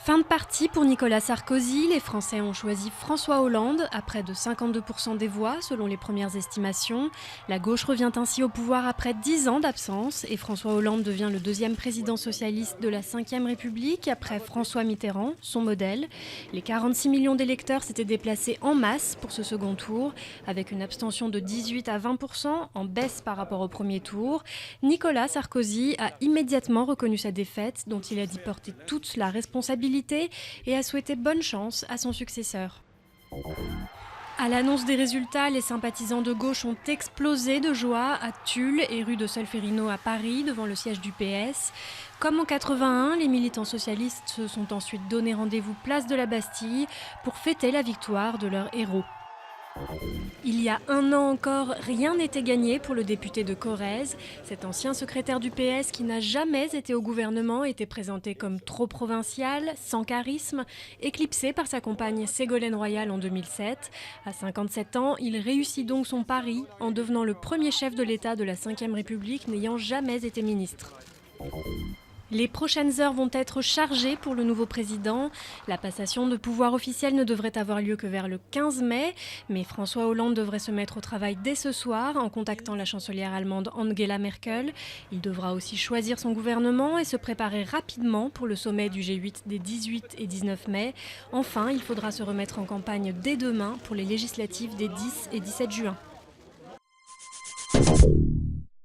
Fin de partie pour Nicolas Sarkozy. Les Français ont choisi François Hollande à près de 52% des voix selon les premières estimations. La gauche revient ainsi au pouvoir après 10 ans d'absence et François Hollande devient le deuxième président socialiste de la Ve République après François Mitterrand, son modèle. Les 46 millions d'électeurs s'étaient déplacés en masse pour ce second tour avec une abstention de 18 à 20% en baisse par rapport au premier tour. Nicolas Sarkozy a immédiatement reconnu sa défaite dont il a dit porter toute la responsabilité et a souhaité bonne chance à son successeur. À l'annonce des résultats, les sympathisants de gauche ont explosé de joie à Tulle et rue de Solferino à Paris, devant le siège du PS. Comme en 81, les militants socialistes se sont ensuite donné rendez-vous place de la Bastille pour fêter la victoire de leur héros. Il y a un an encore, rien n'était gagné pour le député de Corrèze. Cet ancien secrétaire du PS qui n'a jamais été au gouvernement était présenté comme trop provincial, sans charisme, éclipsé par sa compagne Ségolène Royal en 2007. À 57 ans, il réussit donc son pari en devenant le premier chef de l'État de la Ve République n'ayant jamais été ministre. Les prochaines heures vont être chargées pour le nouveau président. La passation de pouvoir officielle ne devrait avoir lieu que vers le 15 mai, mais François Hollande devrait se mettre au travail dès ce soir en contactant la chancelière allemande Angela Merkel. Il devra aussi choisir son gouvernement et se préparer rapidement pour le sommet du G8 des 18 et 19 mai. Enfin, il faudra se remettre en campagne dès demain pour les législatives des 10 et 17 juin.